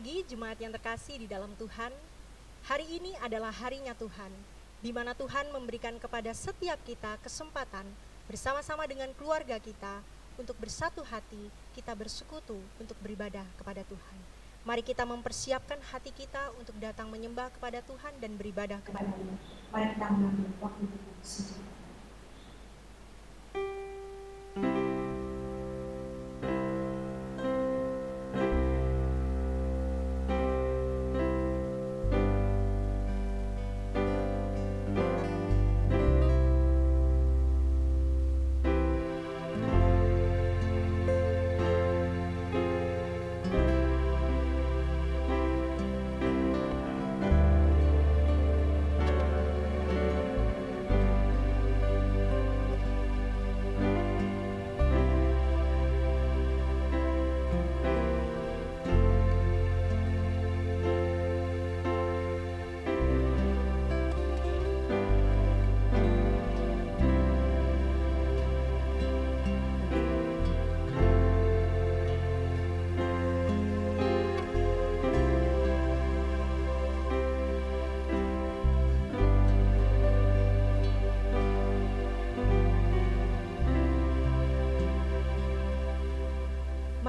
pagi, jemaat yang terkasih di dalam Tuhan. Hari ini adalah harinya Tuhan, di mana Tuhan memberikan kepada setiap kita kesempatan bersama-sama dengan keluarga kita untuk bersatu hati, kita bersekutu untuk beribadah kepada Tuhan. Mari kita mempersiapkan hati kita untuk datang menyembah kepada Tuhan dan beribadah kepada-Nya. Mari kita mengambil waktu kita sejenak.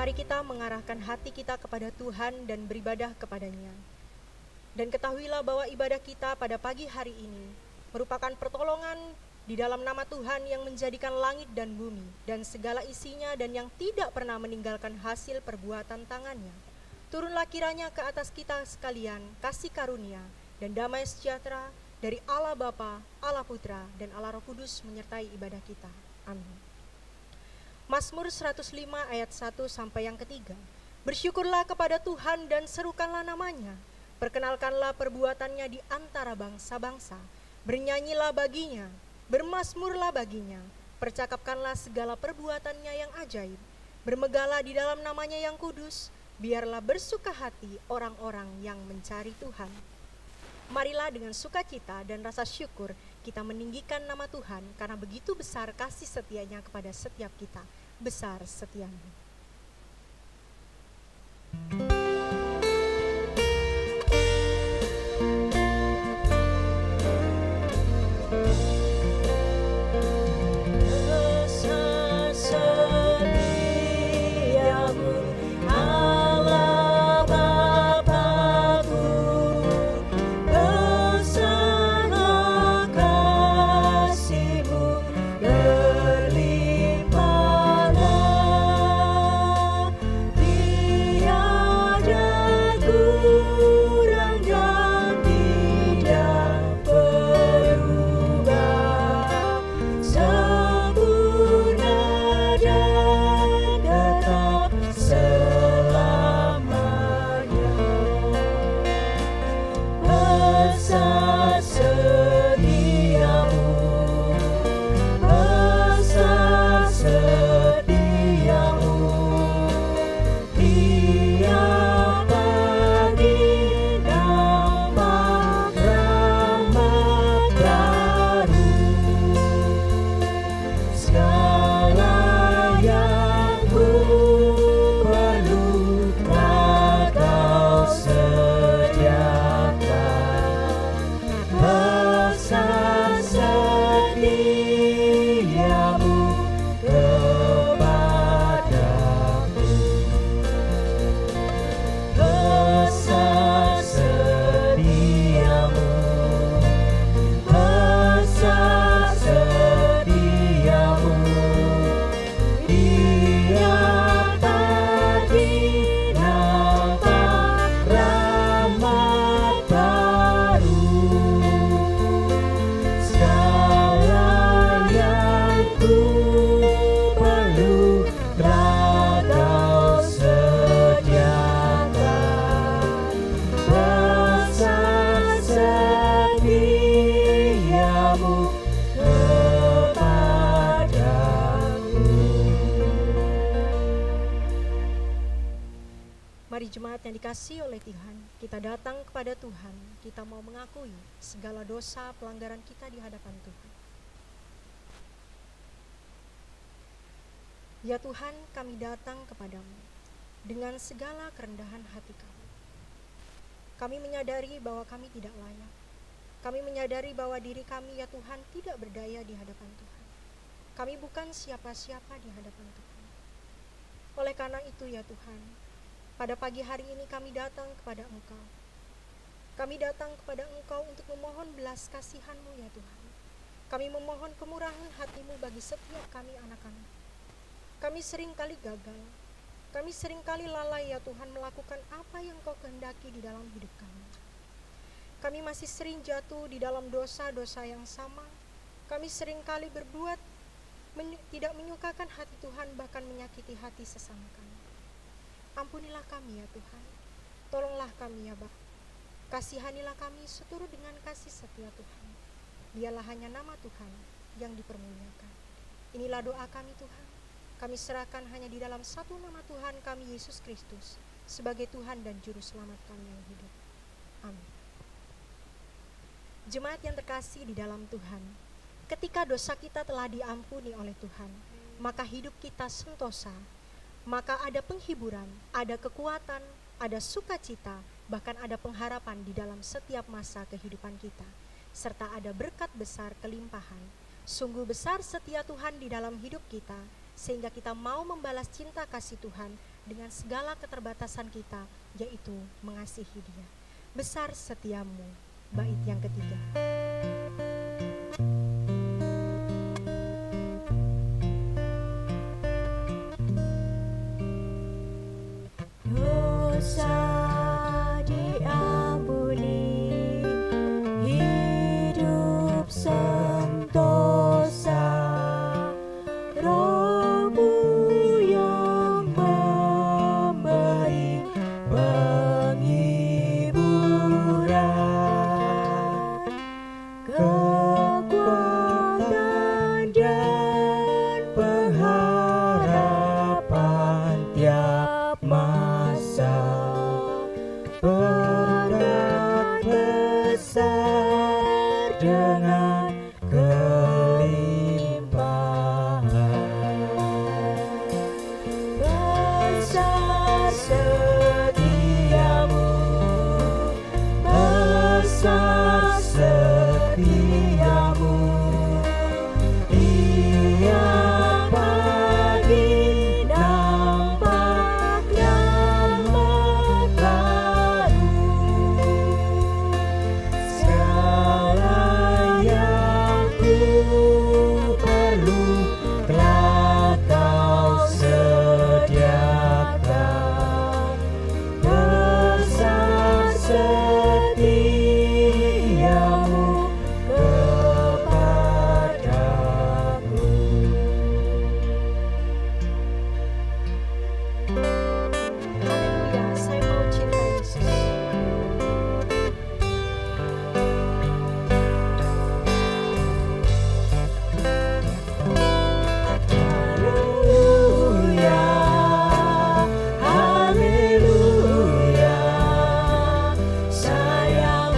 Mari kita mengarahkan hati kita kepada Tuhan dan beribadah kepada-Nya. Dan ketahuilah bahwa ibadah kita pada pagi hari ini merupakan pertolongan di dalam nama Tuhan yang menjadikan langit dan bumi dan segala isinya dan yang tidak pernah meninggalkan hasil perbuatan tangannya. Turunlah kiranya ke atas kita sekalian kasih karunia dan damai sejahtera dari Allah Bapa, Allah Putra, dan Allah Roh Kudus menyertai ibadah kita. Amin. Mazmur 105 ayat 1 sampai yang ketiga. Bersyukurlah kepada Tuhan dan serukanlah namanya. Perkenalkanlah perbuatannya di antara bangsa-bangsa. Bernyanyilah baginya, bermazmurlah baginya. Percakapkanlah segala perbuatannya yang ajaib. Bermegahlah di dalam namanya yang kudus. Biarlah bersuka hati orang-orang yang mencari Tuhan. Marilah dengan sukacita dan rasa syukur kita meninggikan nama Tuhan karena begitu besar kasih setianya kepada setiap kita. Besar setianya. Jemaat yang dikasihi oleh Tuhan, kita datang kepada Tuhan, kita mau mengakui segala dosa pelanggaran kita di hadapan Tuhan. Ya Tuhan, kami datang kepadamu dengan segala kerendahan hati kami. Kami menyadari bahwa kami tidak layak. Kami menyadari bahwa diri kami ya Tuhan tidak berdaya di hadapan Tuhan. Kami bukan siapa-siapa di hadapan Tuhan. Oleh karena itu ya Tuhan, pada pagi hari ini kami datang kepada Engkau. Kami datang kepada Engkau untuk memohon belas kasihan-Mu ya Tuhan. Kami memohon kemurahan hati-Mu bagi setiap kami anak-anak. Kami seringkali gagal. Kami seringkali lalai ya Tuhan melakukan apa yang Kau kehendaki di dalam hidup kami. Kami masih sering jatuh di dalam dosa-dosa yang sama. Kami seringkali berbuat tidak menyukakan hati Tuhan, bahkan menyakiti hati sesama kami. Ampunilah kami ya Tuhan. Tolonglah kami ya Bapa. Kasihanilah kami seturut dengan kasih setia Tuhan. Biarlah hanya nama Tuhan yang dipermuliakan. Inilah doa kami Tuhan. Kami serahkan hanya di dalam satu nama Tuhan kami, Yesus Kristus, sebagai Tuhan dan Juru Selamat kami yang hidup. Amin. Jemaat yang terkasih di dalam Tuhan, ketika dosa kita telah diampuni oleh Tuhan, maka hidup kita sentosa, maka ada penghiburan, ada kekuatan, ada sukacita, bahkan ada pengharapan di dalam setiap masa kehidupan kita, serta ada berkat besar kelimpahan. Sungguh besar setia Tuhan di dalam hidup kita, sehingga kita mau membalas cinta kasih Tuhan dengan segala keterbatasan kita, yaitu mengasihi Dia. Besar setiamu, bait yang ketiga. Dosa diampuni, hidup sentosa, Roh-Mu yang memberi penghiburan, kekuatan dan pengharapan tiap masa, berat besar dengan kelimpahan. Besar setiamu, besar setiamu, tiap pagi nampaknya baru. Segala yang ku perlu telah Kau sediakan. Besar setiamu kepadaku. Haleluya, saya mau cinta Yesus. Haleluya, haleluya, saya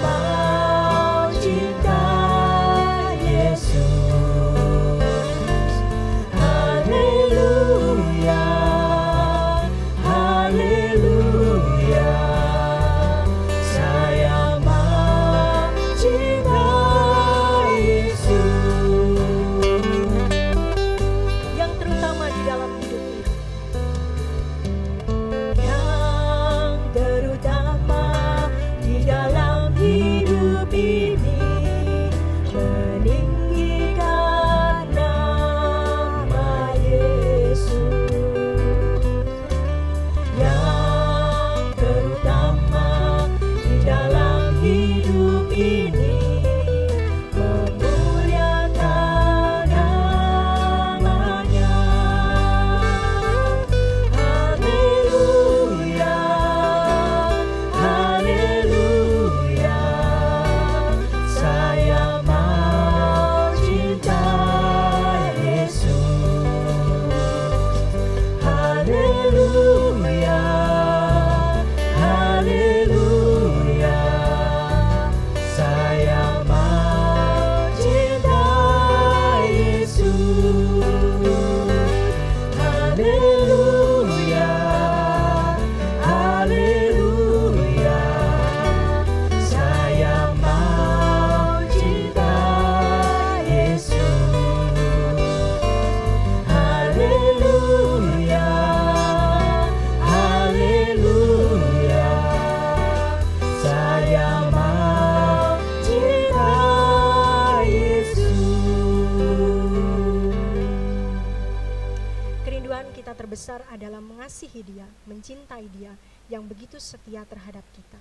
mengasihi Dia, mencintai Dia yang begitu setia terhadap kita.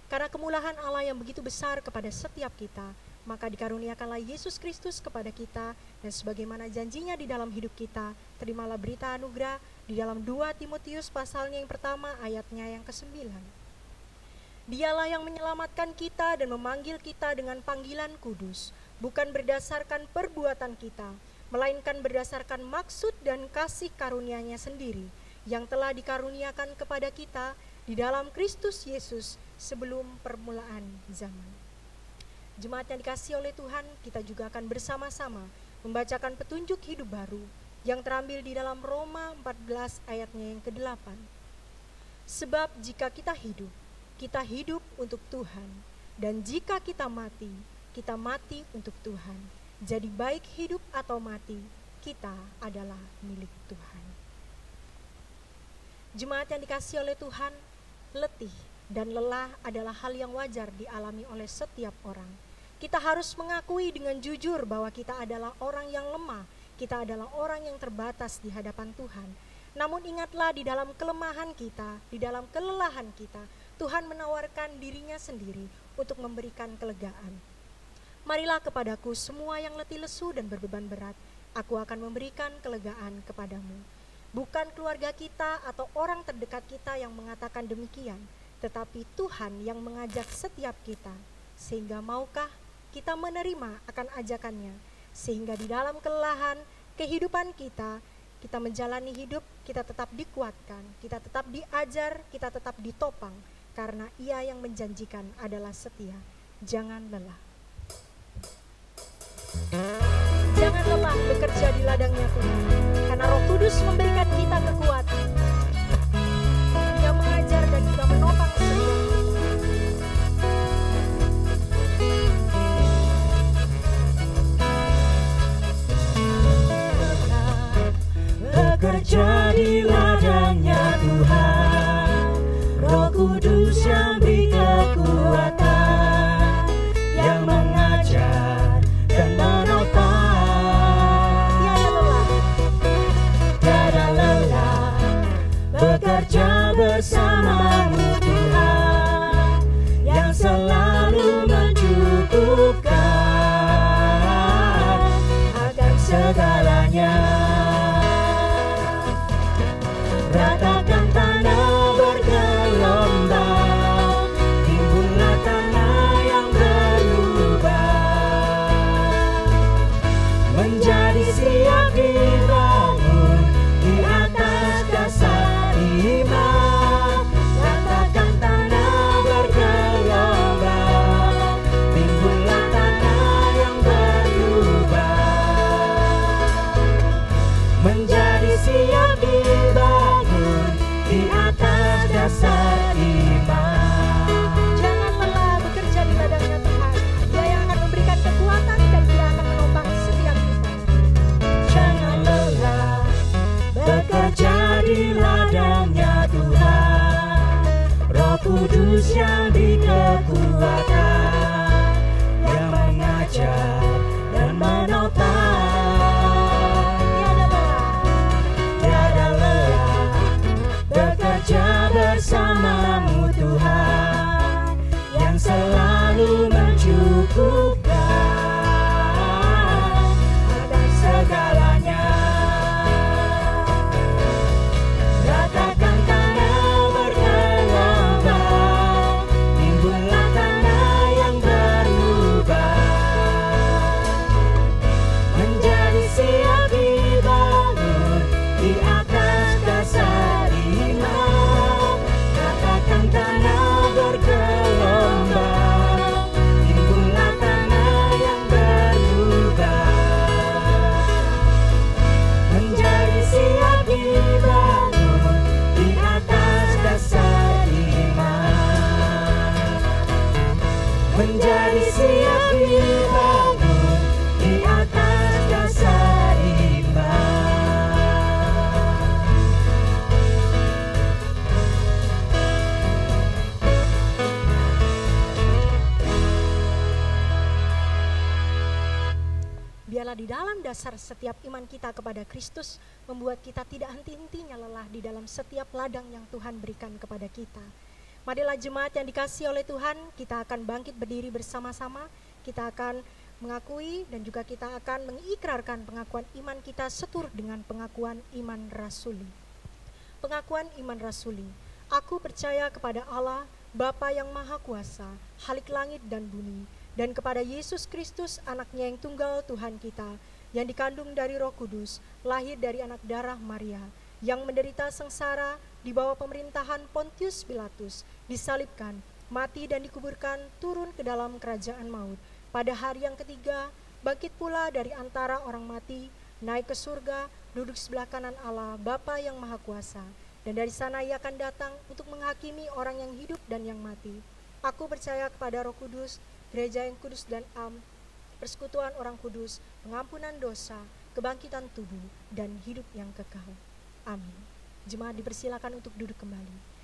Karena kemurahan Allah yang begitu besar kepada setiap kita, maka dikaruniakanlah Yesus Kristus kepada kita, dan sebagaimana janjinya di dalam hidup kita, terimalah berita anugerah di dalam 2 Timotius pasalnya yang pertama ayatnya yang ke-9. Dialah yang menyelamatkan kita dan memanggil kita dengan panggilan kudus, bukan berdasarkan perbuatan kita, melainkan berdasarkan maksud dan kasih karunia-Nya sendiri, yang telah dikaruniakan kepada kita di dalam Kristus Yesus sebelum permulaan zaman. Jemaat yang dikasihi oleh Tuhan, kita juga akan bersama-sama membacakan petunjuk hidup baru yang terambil di dalam Roma 14 ayatnya yang ke-8. Sebab jika kita hidup untuk Tuhan, dan jika kita mati untuk Tuhan. Jadi baik hidup atau mati, kita adalah milik Tuhan. Jemaat yang dikasihi oleh Tuhan, letih dan lelah adalah hal yang wajar dialami oleh setiap orang. Kita harus mengakui dengan jujur bahwa kita adalah orang yang lemah, kita adalah orang yang terbatas di hadapan Tuhan. Namun ingatlah, di dalam kelemahan kita, di dalam kelelahan kita, Tuhan menawarkan diri-Nya sendiri untuk memberikan kelegaan. Marilah kepadaku semua yang letih lesu dan berbeban berat, aku akan memberikan kelegaan kepadamu. Bukan keluarga kita atau orang terdekat kita yang mengatakan demikian, tetapi Tuhan yang mengajak setiap kita. Sehingga maukah kita menerima akan ajakannya, sehingga di dalam kelelahan kehidupan kita menjalani hidup, kita tetap dikuatkan, kita tetap diajar, kita tetap ditopang, karena Ia yang menjanjikan adalah setia. Jangan lelah. Jangan lelah bekerja di ladangnya Tuhan, karena Roh Kudus memberikan kita kekuatan. Dia mengajar dan juga menopang setiap kita. Bekerja di ladangnya Tuhan, Roh Kudus yang beri kekuatan, yang mengajar dan menopang. Tiada lelah bekerja bersamamu Tuhan, yang selalu mencukupkan akan segalanya. Ratakan tanah bergelombang, timbullah tanah yang berlubang, menjadi siap dibangun di atas dasar iman. Ratakan tanah bergelombang, timbullah tanah yang berlubang, menjadi siap dibangun di atas dasar iman. Jangan lelah bekerja di ladangnya Tuhan. Dia yang akan memberikan kekuatan dan Dia akan menopang setiap kita. Jangan lelah bekerja di ladangnya Tuhan, Roh Kudus yang beri kekuatan, yang mengajar dan menopang. Tiada lelah bekerja bersamamu Tuhan, yang selalu mencukupkan akan segalanya. Ratakan tanah bergelombang, timbullah tanah yang berlubang, menjadi siap dibangun di atas dasar iman. Ratakan tanah bergelombang, timbullah tanah yang berlubang, menjadi siap dibangun di atas dasar iman, menjadi siap dibangun di atas dasar iman. adalah di dalam dasar setiap iman kita kepada Kristus, membuat kita tidak henti-hentinya lelah di dalam setiap ladang yang Tuhan berikan kepada kita. Marilah jemaat yang dikasihi oleh Tuhan, kita akan bangkit berdiri bersama-sama, kita akan mengakui dan juga kita akan mengikrarkan pengakuan iman kita seturut dengan pengakuan iman rasuli. Pengakuan iman rasuli. Aku percaya kepada Allah, Bapa yang Maha Kuasa, Khalik langit dan bumi, dan kepada Yesus Kristus, anaknya yang tunggal Tuhan kita, yang dikandung dari Roh Kudus, lahir dari anak darah Maria, yang menderita sengsara di bawah pemerintahan Pontius Pilatus, disalibkan, mati dan dikuburkan, turun ke dalam kerajaan maut. Pada hari yang ketiga, bangkit pula dari antara orang mati, naik ke surga, duduk sebelah kanan Allah, Bapa yang Maha Kuasa. Dan dari sana ia akan datang untuk menghakimi orang yang hidup dan yang mati. Aku percaya kepada Roh Kudus, gereja yang kudus dan am, persekutuan orang kudus, pengampunan dosa, kebangkitan tubuh, dan hidup yang kekal. Amin. Jemaat dipersilakan untuk duduk kembali.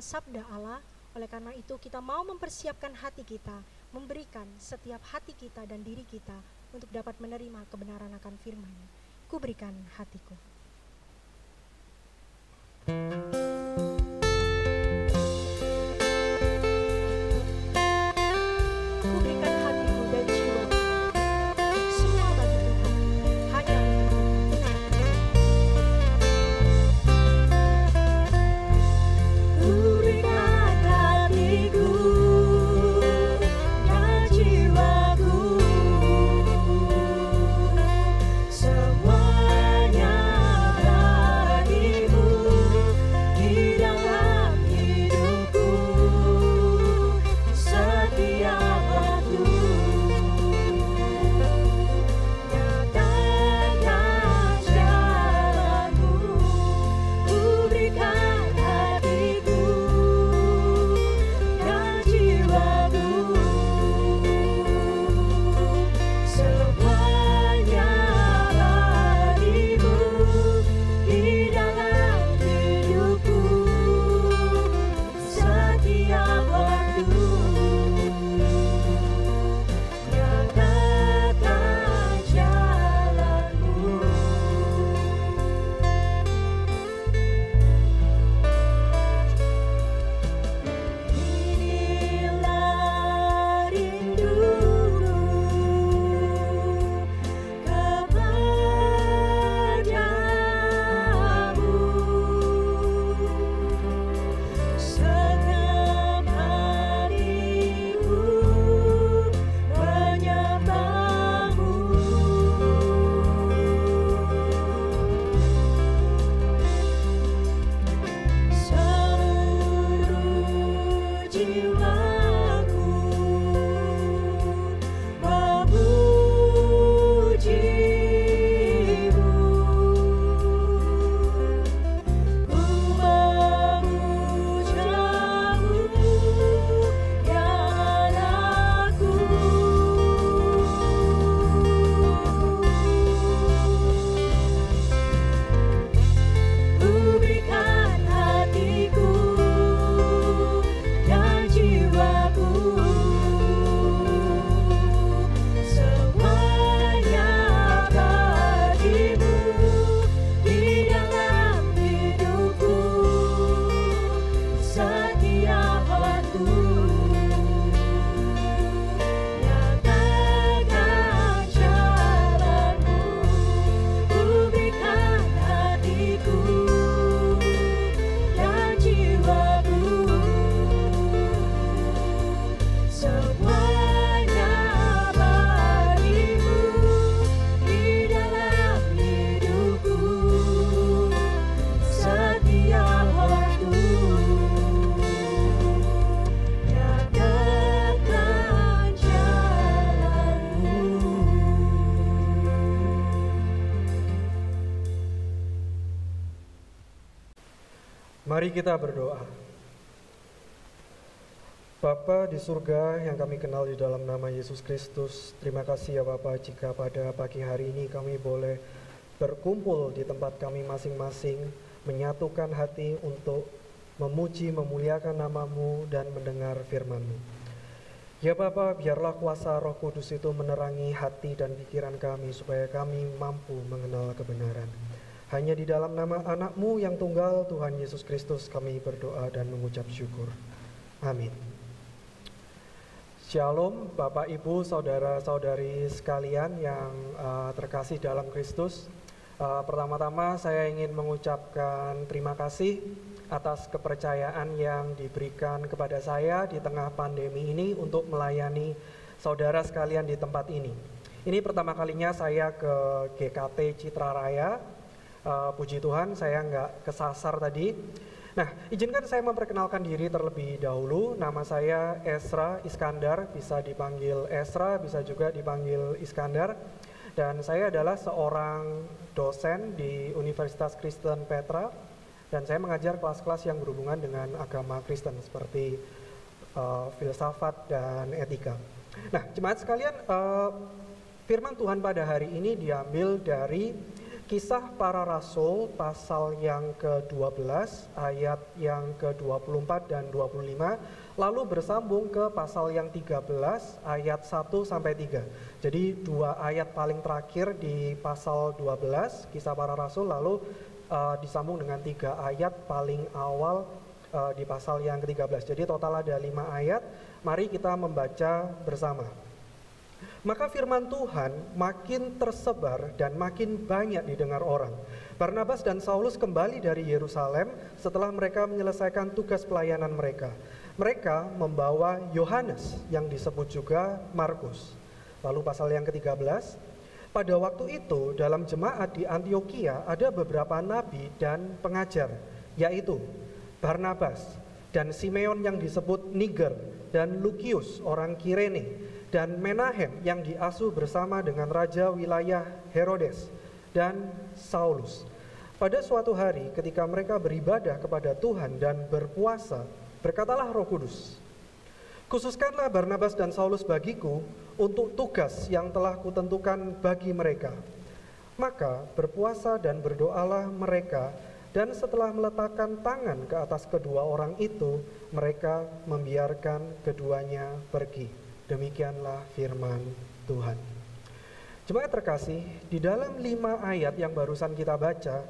Sabda Allah. Oleh karena itu kita mau mempersiapkan hati kita, memberikan setiap hati kita dan diri kita untuk dapat menerima kebenaran akan firman-Nya. Ku berikan hatiku. Mari kita berdoa. Bapa di surga yang kami kenal di dalam nama Yesus Kristus, terima kasih ya Bapa jika pada pagi hari ini kami boleh berkumpul di tempat kami masing-masing, menyatukan hati untuk memuji, memuliakan nama-Mu dan mendengar firman-Mu. Ya Bapa, biarlah kuasa Roh Kudus itu menerangi hati dan pikiran kami supaya kami mampu mengenal kebenaran. Hanya di dalam nama anak-Mu yang tunggal, Tuhan Yesus Kristus, kami berdoa dan mengucap syukur. Amin. Shalom Bapak Ibu, saudara-saudari sekalian yang terkasih dalam Kristus. Pertama-tama saya ingin mengucapkan terima kasih atas kepercayaan yang diberikan kepada saya di tengah pandemi ini untuk melayani saudara sekalian di tempat ini. Ini pertama kalinya saya ke GKT Citra Raya. Puji Tuhan saya nggak kesasar tadi. Nah, izinkan saya memperkenalkan diri terlebih dahulu. Nama saya Esra Iskandar, bisa dipanggil Esra, bisa juga dipanggil Iskandar. Dan saya adalah seorang dosen di Universitas Kristen Petra. Dan saya mengajar kelas-kelas yang berhubungan dengan agama Kristen seperti filsafat dan etika. Nah, jemaat sekalian, firman Tuhan pada hari ini diambil dari Kisah Para Rasul pasal yang ke-12 ayat yang ke-24 dan 25, lalu bersambung ke pasal yang 13 ayat 1 sampai 3. Jadi dua ayat paling terakhir di pasal 12 Kisah Para Rasul, lalu disambung dengan 3 ayat paling awal di pasal yang ke-13. Jadi total ada 5 ayat. Mari kita membaca bersama. Maka firman Tuhan makin tersebar dan makin banyak didengar orang. Barnabas dan Saulus kembali dari Yerusalem setelah mereka menyelesaikan tugas pelayanan mereka. Mereka membawa Yohanes yang disebut juga Markus. Lalu pasal yang ke-13, pada waktu itu dalam jemaat di Antioquia ada beberapa nabi dan pengajar, yaitu Barnabas dan Simeon yang disebut Niger dan Lukius orang Kirene, dan Menahem yang diasuh bersama dengan raja wilayah Herodes dan Saulus. Pada suatu hari ketika mereka beribadah kepada Tuhan dan berpuasa, berkatalah Roh Kudus, "Khususkanlah Barnabas dan Saulus bagiku untuk tugas yang telah kutentukan bagi mereka." Maka berpuasa dan berdoalah mereka, dan setelah meletakkan tangan ke atas kedua orang itu, mereka membiarkan keduanya pergi. Demikianlah firman Tuhan. Jemaat terkasih, di dalam 5 ayat yang barusan kita baca,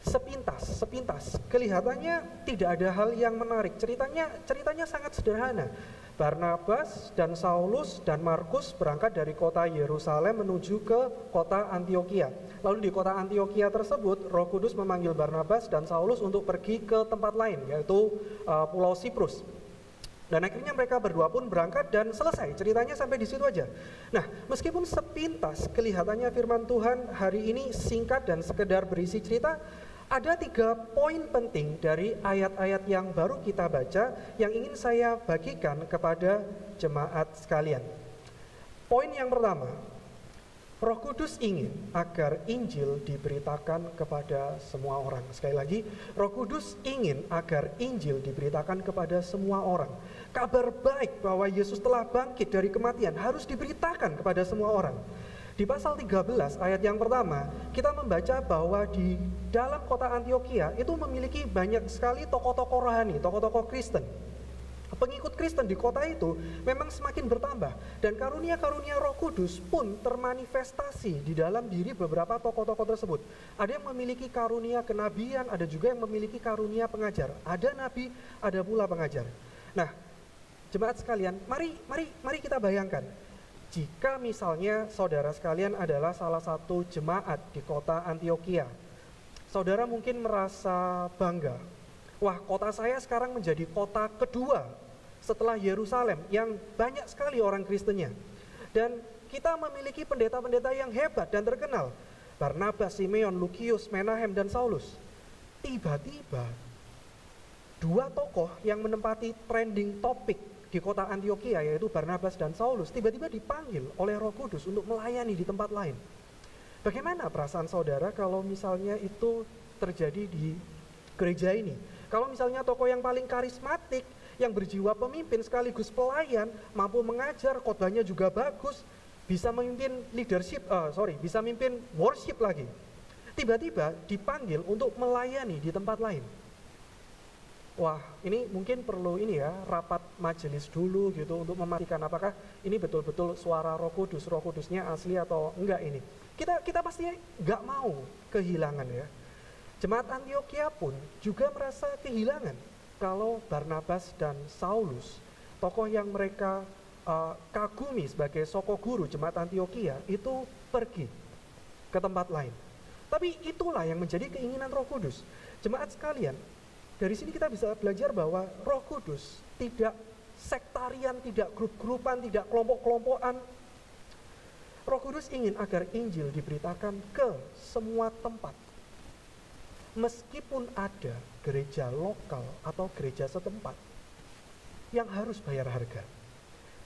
sepintas kelihatannya tidak ada hal yang menarik. Ceritanya sangat sederhana. Barnabas dan Saulus dan Markus berangkat dari kota Yerusalem menuju ke kota Antioquia. Lalu di kota Antioquia tersebut, Roh Kudus memanggil Barnabas dan Saulus untuk pergi ke tempat lain, yaitu Pulau Siprus. Dan akhirnya mereka berdua pun berangkat dan selesai, ceritanya sampai di situ aja. Nah, meskipun sepintas kelihatannya firman Tuhan hari ini singkat dan sekedar berisi cerita, ada 3 poin penting dari ayat-ayat yang baru kita baca yang ingin saya bagikan kepada jemaat sekalian. Poin yang pertama, Roh Kudus ingin agar Injil diberitakan kepada semua orang. Sekali lagi, Roh Kudus ingin agar Injil diberitakan kepada semua orang. Kabar baik bahwa Yesus telah bangkit dari kematian harus diberitakan kepada semua orang. Di pasal 13 ayat yang pertama, kita membaca bahwa di dalam kota Antioquia itu memiliki banyak sekali tokoh-tokoh rohani, tokoh-tokoh Kristen. Pengikut Kristen di kota itu memang semakin bertambah, dan karunia-karunia Roh Kudus pun termanifestasi di dalam diri beberapa tokoh-tokoh tersebut. Ada yang memiliki karunia kenabian, ada juga yang memiliki karunia pengajar. Ada nabi, ada pula pengajar. Nah, jemaat sekalian, mari kita bayangkan, jika misalnya saudara sekalian adalah salah satu jemaat di kota Antioquia, saudara mungkin merasa bangga. Wah, kota saya sekarang menjadi kota kedua setelah Yerusalem yang banyak sekali orang Kristennya. Dan kita memiliki pendeta-pendeta yang hebat dan terkenal. Barnabas, Simeon, Lukius, Menahem, dan Saulus. Tiba-tiba 2 tokoh yang menempati trending topik di kota Antioquia, yaitu Barnabas dan Saulus, tiba-tiba dipanggil oleh Roh Kudus untuk melayani di tempat lain. Bagaimana perasaan saudara kalau misalnya itu terjadi di gereja ini? Kalau misalnya tokoh yang paling karismatik, yang berjiwa pemimpin sekaligus pelayan, mampu mengajar, khotbahnya juga bagus, bisa memimpin bisa memimpin worship lagi. Tiba-tiba dipanggil untuk melayani di tempat lain. Wah, ini mungkin perlu rapat majelis dulu gitu untuk memastikan apakah ini betul-betul suara Roh Kudus, Roh Kudusnya asli atau enggak ini. Kita pasti enggak mau kehilangan ya. Jemaat Antiokhia pun juga merasa kehilangan kalau Barnabas dan Saulus, tokoh yang mereka kagumi sebagai soko guru jemaat Antiokhia, itu pergi ke tempat lain. Tapi itulah yang menjadi keinginan Roh Kudus. Jemaat sekalian, dari sini kita bisa belajar bahwa Roh Kudus tidak sektarian, tidak grup-grupan, tidak kelompok-kelompokan. Roh Kudus ingin agar Injil diberitakan ke semua tempat. Meskipun ada gereja lokal atau gereja setempat yang harus bayar harga.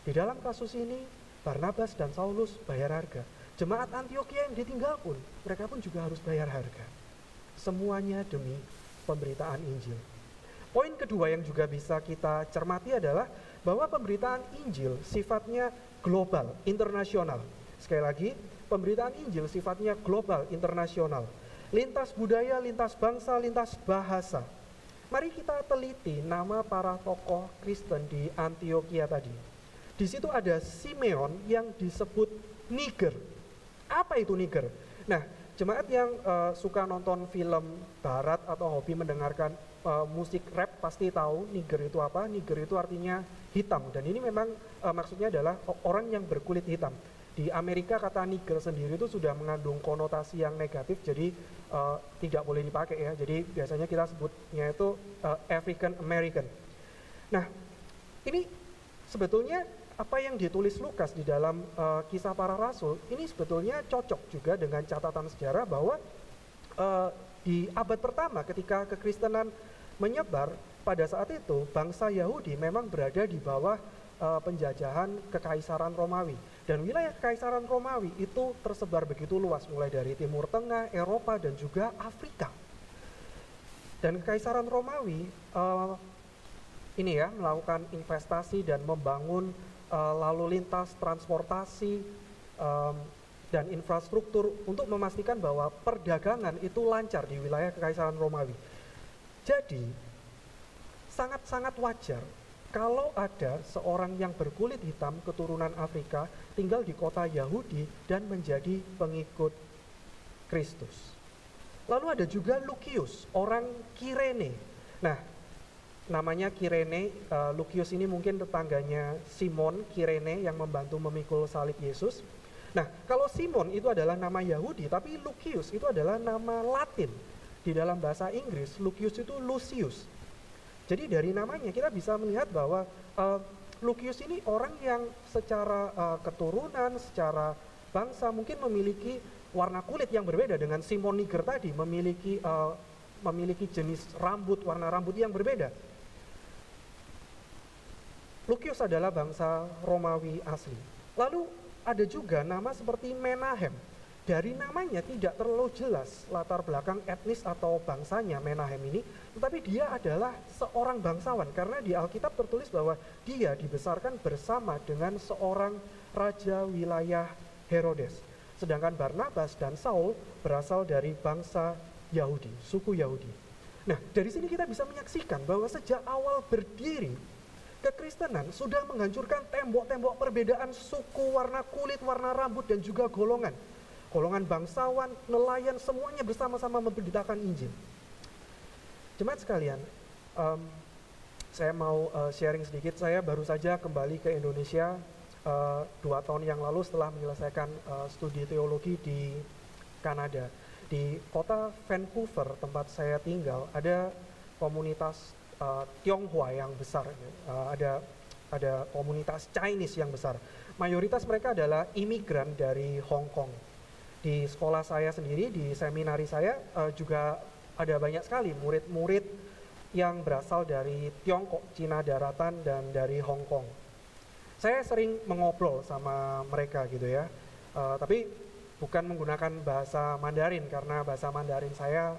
Di dalam kasus ini, Barnabas dan Saulus bayar harga. Jemaat Antiokhia yang ditinggal pun, mereka pun juga harus bayar harga. Semuanya demi pemberitaan Injil. Poin kedua yang juga bisa kita cermati adalah bahwa pemberitaan Injil sifatnya global, internasional. Sekali lagi, pemberitaan Injil sifatnya global, internasional. Lintas budaya, lintas bangsa, lintas bahasa. Mari kita teliti nama para tokoh Kristen di Antiokhia tadi. Di situ ada Simeon yang disebut Niger. Apa itu Niger? Nah, jemaat yang suka nonton film barat atau hobi mendengarkan musik rap pasti tahu Niger itu apa. Niger itu artinya hitam, dan ini memang maksudnya adalah orang yang berkulit hitam. Di Amerika kata Niger sendiri itu sudah mengandung konotasi yang negatif, jadi tidak boleh dipakai ya. Jadi biasanya kita sebutnya itu African American. Nah, ini sebetulnya apa yang ditulis Lukas di dalam Kisah Para Rasul ini sebetulnya cocok juga dengan catatan sejarah bahwa di abad pertama ketika kekristenan menyebar, pada saat itu bangsa Yahudi memang berada di bawah penjajahan Kekaisaran Romawi, dan wilayah Kekaisaran Romawi itu tersebar begitu luas, mulai dari Timur Tengah, Eropa, dan juga Afrika. Dan Kekaisaran Romawi melakukan investasi dan membangun lalu lintas, transportasi, dan infrastruktur untuk memastikan bahwa perdagangan itu lancar di wilayah Kekaisaran Romawi. Jadi, sangat-sangat wajar kalau ada seorang yang berkulit hitam keturunan Afrika tinggal di kota Yahudi dan menjadi pengikut Kristus. Lalu ada juga Lukius, orang Kirene. Nah, namanya Kirene, Lukius ini mungkin tetangganya Simon Kirene yang membantu memikul salib Yesus. Nah, kalau Simon itu adalah nama Yahudi, tapi Lukius itu adalah nama Latin. Di dalam bahasa Inggris, Lukius itu Lucius. Jadi dari namanya kita bisa melihat bahwa Lukius ini orang yang secara keturunan, secara bangsa mungkin memiliki warna kulit yang berbeda dengan Simon Niger tadi, memiliki jenis rambut, warna rambut yang berbeda. Lukius adalah bangsa Romawi asli. Lalu ada juga nama seperti Menahem. Dari namanya tidak terlalu jelas latar belakang etnis atau bangsanya Menahem ini, tetapi dia adalah seorang bangsawan karena di Alkitab tertulis bahwa dia dibesarkan bersama dengan seorang raja wilayah Herodes. Sedangkan Barnabas dan Saul berasal dari bangsa Yahudi, suku Yahudi. Nah, dari sini kita bisa menyaksikan bahwa sejak awal berdiri, kekristenan sudah menghancurkan tembok-tembok perbedaan suku, warna kulit, warna rambut, dan juga golongan. Golongan bangsawan, nelayan, semuanya bersama-sama memberitakan Injil. Jemaat sekalian, saya mau sharing sedikit. Saya baru saja kembali ke Indonesia 2 tahun yang lalu setelah menyelesaikan studi teologi di Kanada. Di kota Vancouver, tempat saya tinggal, ada komunitas Tionghoa yang besar. Ada komunitas Chinese yang besar. Mayoritas mereka adalah imigran dari Hong Kong. Di sekolah saya sendiri, di seminari saya juga ada banyak sekali murid-murid yang berasal dari Tiongkok, Cina Daratan, dan dari Hong Kong. Saya sering mengobrol sama mereka gitu ya, tapi bukan menggunakan bahasa Mandarin karena bahasa Mandarin saya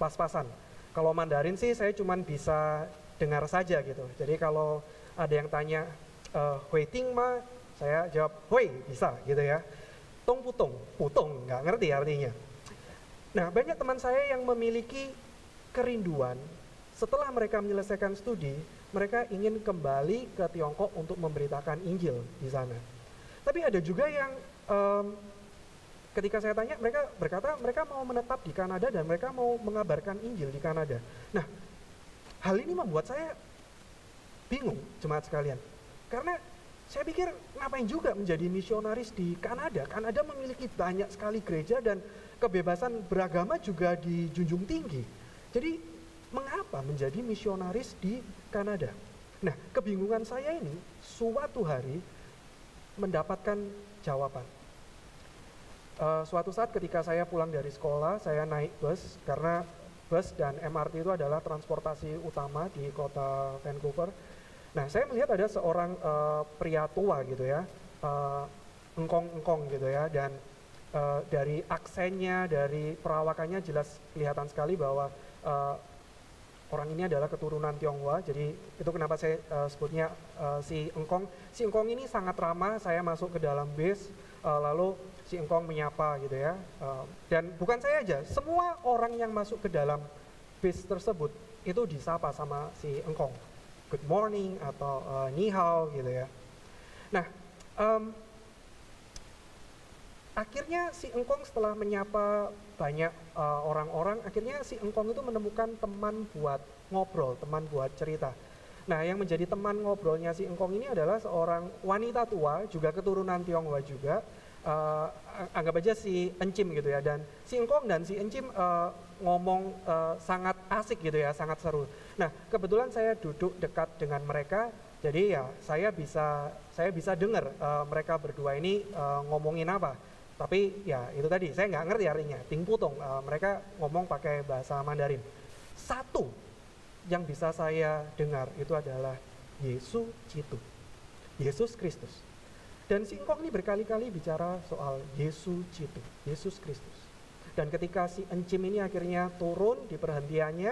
pas-pasan. Kalau Mandarin sih saya cuman bisa dengar saja gitu. Jadi kalau ada yang tanya hui ting ma, saya jawab hui, bisa gitu ya. Tong putong, putong, nggak ngerti artinya. Nah, banyak teman saya yang memiliki kerinduan setelah mereka menyelesaikan studi, mereka ingin kembali ke Tiongkok untuk memberitakan Injil di sana. Tapi ada juga yang ketika saya tanya, mereka berkata mereka mau menetap di Kanada dan mereka mau mengabarkan Injil di Kanada. Nah, hal ini membuat saya bingung, jemaat sekalian. Karena saya pikir ngapain juga menjadi misionaris di Kanada. Kanada memiliki banyak sekali gereja dan kebebasan beragama juga dijunjung tinggi. Jadi, mengapa menjadi misionaris di Kanada? Nah, kebingungan saya ini suatu hari mendapatkan jawaban. Suatu saat ketika saya pulang dari sekolah, saya naik bus, karena bus dan MRT itu adalah transportasi utama di kota Vancouver. Nah, saya melihat ada seorang pria tua gitu ya, engkong-engkong gitu ya, dan dari aksennya, dari perawakannya jelas kelihatan sekali bahwa orang ini adalah keturunan Tionghoa. Jadi itu kenapa saya sebutnya si engkong. Si engkong ini sangat ramah. Saya masuk ke dalam bis, lalu si engkong menyapa gitu ya. Dan bukan saya aja, semua orang yang masuk ke dalam bis tersebut itu disapa sama si engkong. Good morning atau ni hao gitu ya. Nah, akhirnya si engkong setelah menyapa banyak orang-orang, akhirnya si engkong itu menemukan teman buat ngobrol, teman buat cerita. Nah, yang menjadi teman ngobrolnya si engkong ini adalah seorang wanita tua, juga keturunan Tionghoa juga. Anggap aja si Encim gitu ya, dan si engkong dan si Encim ngomong sangat asik gitu ya, sangat seru. Nah, kebetulan saya duduk dekat dengan mereka, jadi ya saya bisa dengar mereka berdua ini ngomongin apa. Tapi ya itu tadi, saya nggak ngerti artinya, ting putong, mereka ngomong pakai bahasa Mandarin. Satu yang bisa saya dengar itu adalah Yesus Citu, Yesus Kristus. Dan si engkong ini berkali-kali bicara soal Yesus Citu, Yesus Kristus. Dan ketika si Encim ini akhirnya turun di perhentiannya,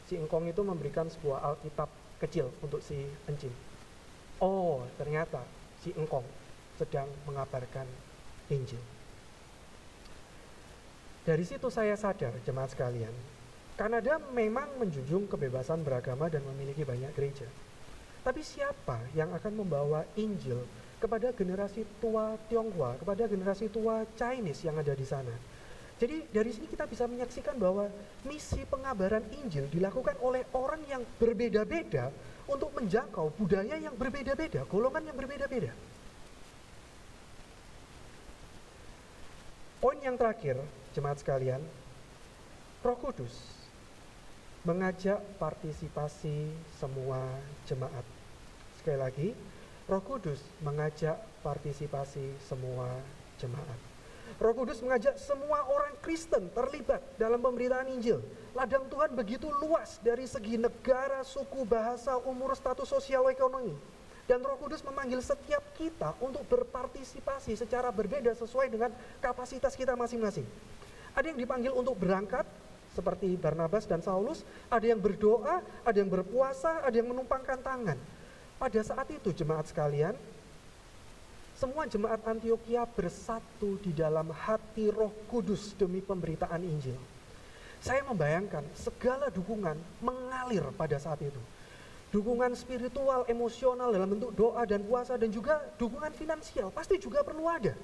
si engkong itu memberikan sebuah Alkitab kecil untuk si Encim. Oh, ternyata si engkong sedang mengabarkan Injil. Dari situ saya sadar, jemaat sekalian, Kanada memang menjunjung kebebasan beragama dan memiliki banyak gereja. Tapi siapa yang akan membawa Injil kepada generasi tua Tionghoa, kepada generasi tua Chinese yang ada di sana? Jadi dari sini kita bisa menyaksikan bahwa misi pengabaran Injil dilakukan oleh orang yang berbeda-beda untuk menjangkau budaya yang berbeda-beda, golongan yang berbeda-beda. Poin yang terakhir, jemaat sekalian, Roh Kudus mengajak partisipasi semua jemaat. Sekali lagi, Roh Kudus mengajak partisipasi semua jemaat. Roh Kudus mengajak semua orang Kristen terlibat dalam pemberitaan Injil. Ladang Tuhan begitu luas dari segi negara, suku, bahasa, umur, status sosial, ekonomi. Dan Roh Kudus memanggil setiap kita untuk berpartisipasi secara berbeda sesuai dengan kapasitas kita masing-masing. Ada yang dipanggil untuk berangkat, seperti Barnabas dan Saulus. Ada yang berdoa, ada yang berpuasa, ada yang menumpangkan tangan. Pada saat itu, jemaat sekalian, semua jemaat Antioquia bersatu di dalam hati Roh Kudus demi pemberitaan Injil. Saya membayangkan segala dukungan mengalir pada saat itu. Dukungan spiritual, emosional dalam bentuk doa dan puasa, dan juga dukungan finansial pasti juga perlu ada.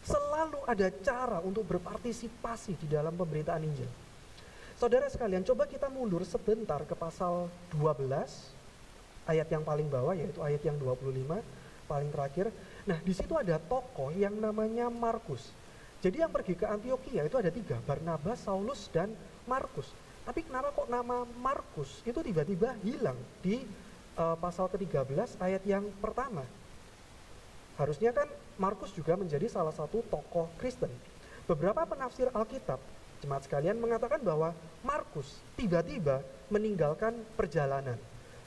Selalu ada cara untuk berpartisipasi di dalam pemberitaan Injil. Saudara sekalian, coba kita mundur sebentar ke pasal 12, ayat yang paling bawah, yaitu ayat yang 25, paling terakhir. Nah, di situ ada tokoh yang namanya Markus. Jadi yang pergi ke Antioquia itu ada 3, Barnabas, Saulus, dan Markus. Tapi kenapa kok nama Markus itu tiba-tiba hilang di pasal ke-13 ayat yang pertama? Harusnya kan Markus juga menjadi salah satu tokoh Kristen. Beberapa penafsir Alkitab, jemaat sekalian, mengatakan bahwa Markus tiba-tiba meninggalkan perjalanan.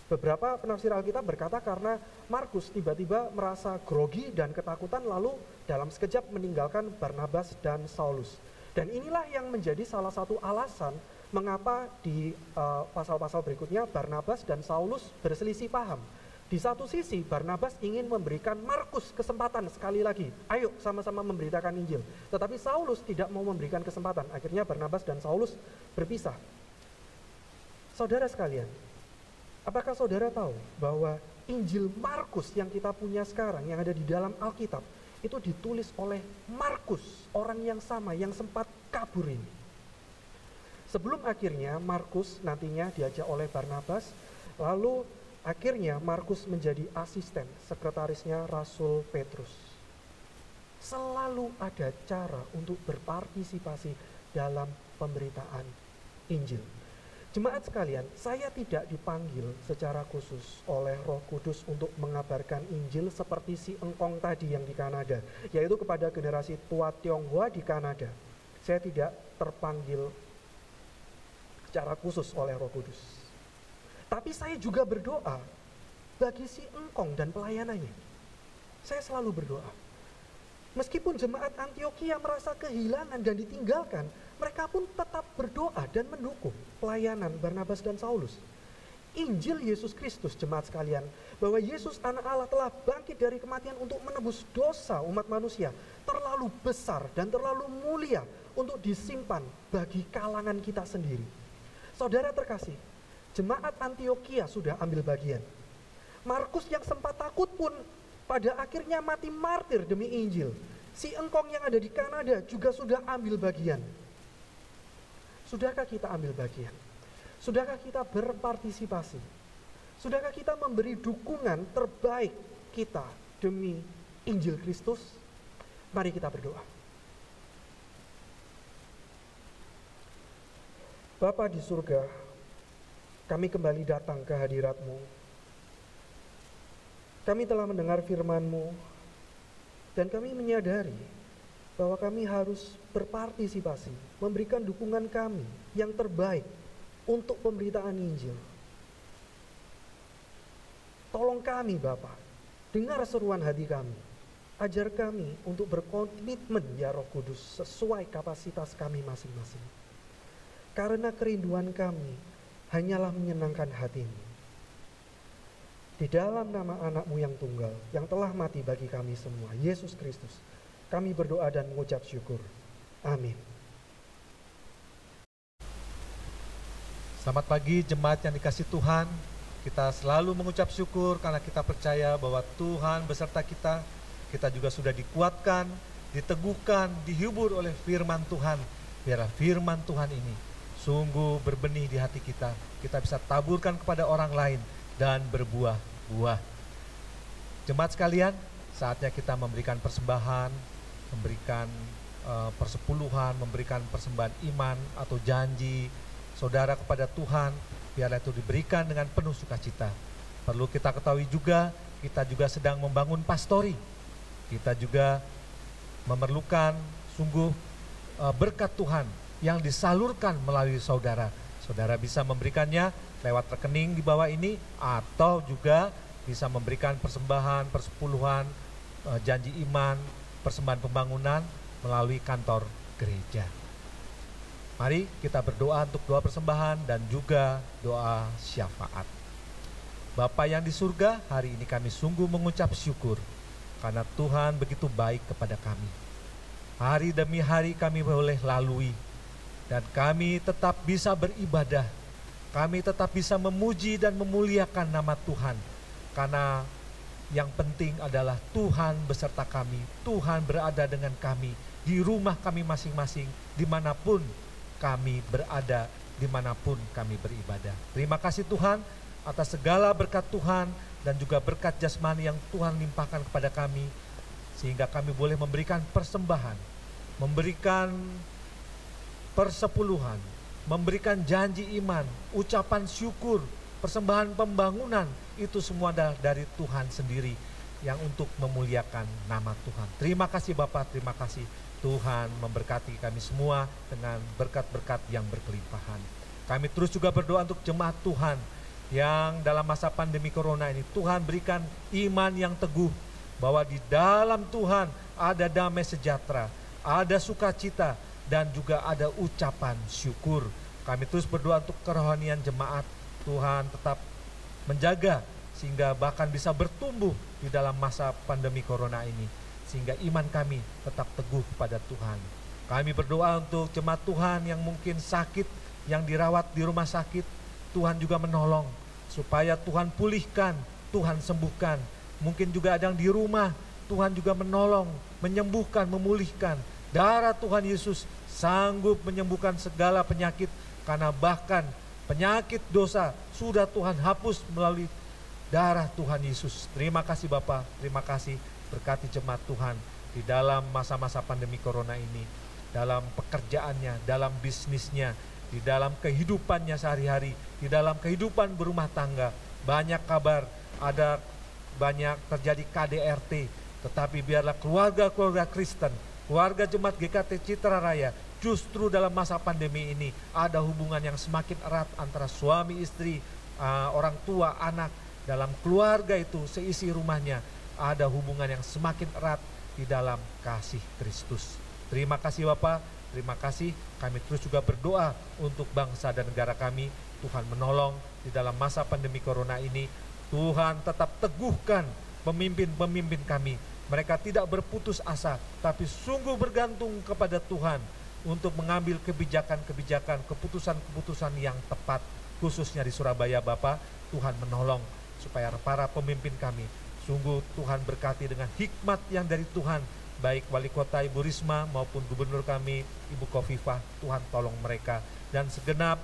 Beberapa penafsir Alkitab berkata karena Markus tiba-tiba merasa grogi dan ketakutan, lalu dalam sekejap meninggalkan Barnabas dan Saulus. Dan inilah yang menjadi salah satu alasan mengapa di pasal-pasal berikutnya Barnabas dan Saulus berselisih paham. Di satu sisi Barnabas ingin memberikan Markus kesempatan sekali lagi, ayo sama-sama memberitakan Injil. Tetapi Saulus tidak mau memberikan kesempatan, akhirnya Barnabas dan Saulus berpisah. Saudara sekalian, apakah saudara tahu bahwa Injil Markus yang kita punya sekarang, yang ada di dalam Alkitab, itu ditulis oleh Markus, orang yang sama, yang sempat kabur ini. Sebelum akhirnya Markus nantinya diajak oleh Barnabas, lalu akhirnya Markus menjadi asisten sekretarisnya Rasul Petrus. Selalu ada cara untuk berpartisipasi dalam pemberitaan Injil. Jemaat sekalian, saya tidak dipanggil secara khusus oleh Roh Kudus untuk mengabarkan Injil seperti si engkong tadi yang di Kanada, yaitu kepada generasi tua Tionghoa di Kanada. Saya tidak terpanggil secara khusus oleh Roh Kudus. Tapi saya juga berdoa bagi si engkong dan pelayanannya. Saya selalu berdoa. Meskipun jemaat Antiokhia merasa kehilangan dan ditinggalkan, mereka pun tetap berdoa dan mendukung pelayanan Barnabas dan Saulus. Injil Yesus Kristus, jemaat sekalian, bahwa Yesus anak Allah telah bangkit dari kematian untuk menebus dosa umat manusia, terlalu besar dan terlalu mulia untuk disimpan bagi kalangan kita sendiri. Saudara terkasih, jemaat Antiokhia sudah ambil bagian. Markus yang sempat takut pun pada akhirnya mati martir demi Injil. Si engkong yang ada di Kanada juga sudah ambil bagian. Sudahkah kita ambil bagian? Sudahkah kita berpartisipasi? Sudahkah kita memberi dukungan terbaik kita demi Injil Kristus? Mari kita berdoa. Bapa di surga, kami kembali datang ke hadirat-Mu. Kami telah mendengar firman-Mu, dan kami menyadari bahwa kami harus berpartisipasi, memberikan dukungan kami yang terbaik untuk pemberitaan Injil. Tolong kami Bapa, dengar seruan hati kami, ajar kami untuk berkomitmen ya Roh Kudus sesuai kapasitas kami masing-masing. Karena kerinduan kami hanyalah menyenangkan hati-Mu. Di dalam nama anak-Mu yang tunggal, yang telah mati bagi kami semua, Yesus Kristus, kami berdoa dan mengucap syukur. Amin. Selamat pagi jemaat yang dikasihi Tuhan. Kita selalu mengucap syukur karena kita percaya bahwa Tuhan beserta kita. Kita juga sudah dikuatkan, diteguhkan, dihibur oleh firman Tuhan. Biarlah firman Tuhan ini sungguh berbenih di hati kita. Kita bisa taburkan kepada orang lain dan berbuah-buah. Jemaat sekalian, saatnya kita memberikan persembahan, memberikan persepuluhan, memberikan persembahan iman atau janji saudara kepada Tuhan. Biarlah itu diberikan dengan penuh sukacita. Perlu kita ketahui juga, kita juga sedang membangun pastori. Kita juga memerlukan sungguh berkat Tuhan yang disalurkan melalui saudara. Saudara bisa memberikannya lewat rekening di bawah ini, atau juga bisa memberikan persembahan, persepuluhan, janji iman, persembahan pembangunan melalui kantor gereja. Mari kita berdoa untuk doa persembahan dan juga doa syafaat. Bapa yang di surga, hari ini kami sungguh mengucap syukur karena Tuhan begitu baik kepada kami. Hari demi hari kami boleh lalui, dan kami tetap bisa beribadah. Kami tetap bisa memuji dan memuliakan nama Tuhan. Karena yang penting adalah Tuhan beserta kami. Tuhan berada dengan kami di rumah kami masing-masing, dimanapun kami berada, dimanapun kami beribadah. Terima kasih Tuhan atas segala berkat Tuhan dan juga berkat jasmani yang Tuhan limpahkan kepada kami, sehingga kami boleh memberikan persembahan, memberikan persepuluhan, memberikan janji iman, ucapan syukur, persembahan pembangunan. Itu semua adalah dari Tuhan sendiri yang untuk memuliakan nama Tuhan. Terima kasih Bapak, terima kasih. Tuhan memberkati kami semua dengan berkat-berkat yang berkelimpahan. Kami terus juga berdoa untuk jemaat Tuhan yang dalam masa pandemi corona ini, Tuhan berikan iman yang teguh bahwa di dalam Tuhan ada damai sejahtera, ada sukacita, dan juga ada ucapan syukur. Kami terus berdoa untuk kerohanian jemaat. Tuhan tetap menjaga sehingga bahkan bisa bertumbuh di dalam masa pandemi corona ini, sehingga iman kami tetap teguh pada Tuhan. Kami berdoa untuk jemaat Tuhan yang mungkin sakit, yang dirawat di rumah sakit. Tuhan juga menolong supaya Tuhan pulihkan, Tuhan sembuhkan. Mungkin juga ada yang di rumah, Tuhan juga menolong, menyembuhkan, memulihkan. Darah Tuhan Yesus sanggup menyembuhkan segala penyakit, karena bahkan penyakit dosa sudah Tuhan hapus melalui darah Tuhan Yesus. Terima kasih Bapa, terima kasih. Berkati jemaat Tuhan di dalam masa-masa pandemi corona ini, dalam pekerjaannya, dalam bisnisnya, di dalam kehidupannya sehari-hari, di dalam kehidupan berumah tangga. Banyak kabar, ada banyak terjadi KDRT, tetapi biarlah keluarga-keluarga Kristen, keluarga jemaat GKT Citra Raya, justru dalam masa pandemi ini ada hubungan yang semakin erat antara suami istri, orang tua, anak. Dalam keluarga itu, seisi rumahnya, ada hubungan yang semakin erat di dalam kasih Kristus. Terima kasih Bapak, terima kasih. Kami terus juga berdoa untuk bangsa dan negara kami. Tuhan menolong di dalam masa pandemi corona ini. Tuhan tetap teguhkan pemimpin-pemimpin kami. Mereka tidak berputus asa, tapi sungguh bergantung kepada Tuhan untuk mengambil kebijakan-kebijakan, keputusan-keputusan yang tepat, khususnya di Surabaya. Bapak, Tuhan menolong supaya para pemimpin kami, sungguh Tuhan berkati dengan hikmat yang dari Tuhan, baik wali kota Ibu Risma maupun gubernur kami Ibu Khofifah. Tuhan tolong mereka, dan segenap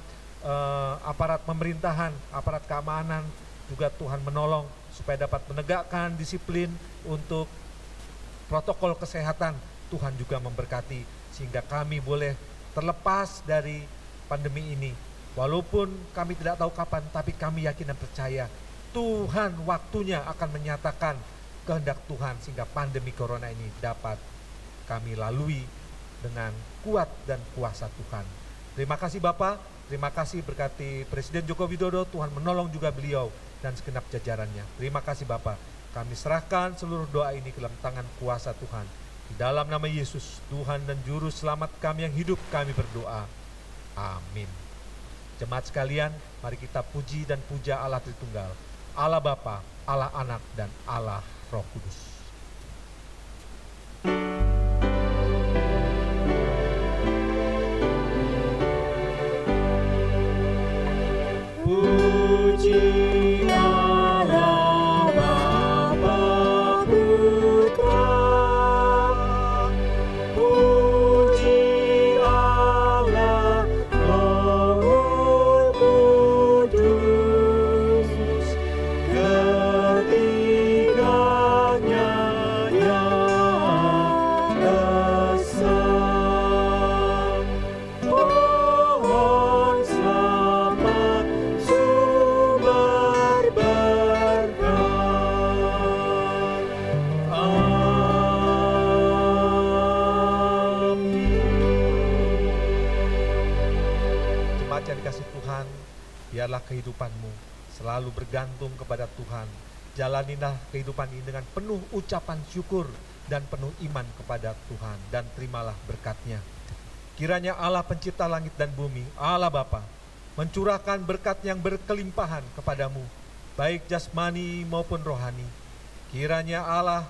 aparat pemerintahan, aparat keamanan juga Tuhan menolong supaya dapat menegakkan disiplin untuk protokol kesehatan. Tuhan juga memberkati sehingga kami boleh terlepas dari pandemi ini. Walaupun kami tidak tahu kapan, tapi kami yakin dan percaya Tuhan waktunya akan menyatakan kehendak Tuhan sehingga pandemi corona ini dapat kami lalui dengan kuat dan kuasa Tuhan. Terima kasih Bapak, terima kasih berkati Presiden Joko Widodo. Tuhan menolong juga beliau dan segenap jajarannya. Terima kasih Bapak. Kami serahkan seluruh doa ini ke dalam tangan kuasa Tuhan. Di dalam nama Yesus, Tuhan dan Juru Selamat kami yang hidup, kami berdoa. Amin. Jemaat sekalian, mari kita puji dan puja Allah Tritunggal, Allah Bapa, Allah Anak, dan Allah Roh Kudus. Puji Allah Bapa Putra, puji Allah Roh Kudus, ketiganya yang esa. Pohon selamat sumber berkat. Jemaat yang dikasih Tuhan, biarlah kehidupanmu selalu bergantung kepada Tuhan. Jalanilah kehidupan ini dengan penuh ucapan syukur dan penuh iman kepada Tuhan, dan terimalah berkat-Nya. Kiranya Allah pencipta langit dan bumi, Allah Bapa, mencurahkan berkat yang berkelimpahan kepadamu, baik jasmani maupun rohani. Kiranya Allah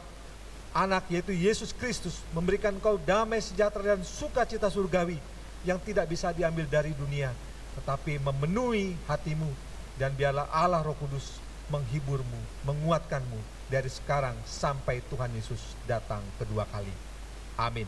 Anak, yaitu Yesus Kristus, memberikan kau damai sejahtera dan sukacita surgawi yang tidak bisa diambil dari dunia, tetapi memenuhi hatimu. Dan biarlah Allah Roh Kudus menghiburmu, menguatkanmu dari sekarang sampai Tuhan Yesus datang kedua kali. Amin.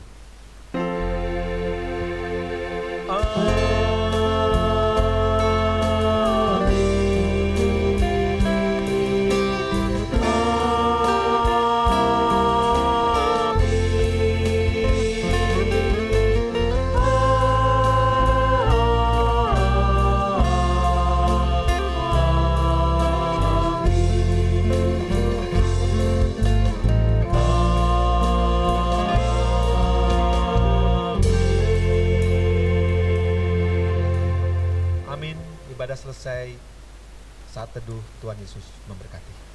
Ibadah selesai, saat teduh, Tuhan Yesus memberkati.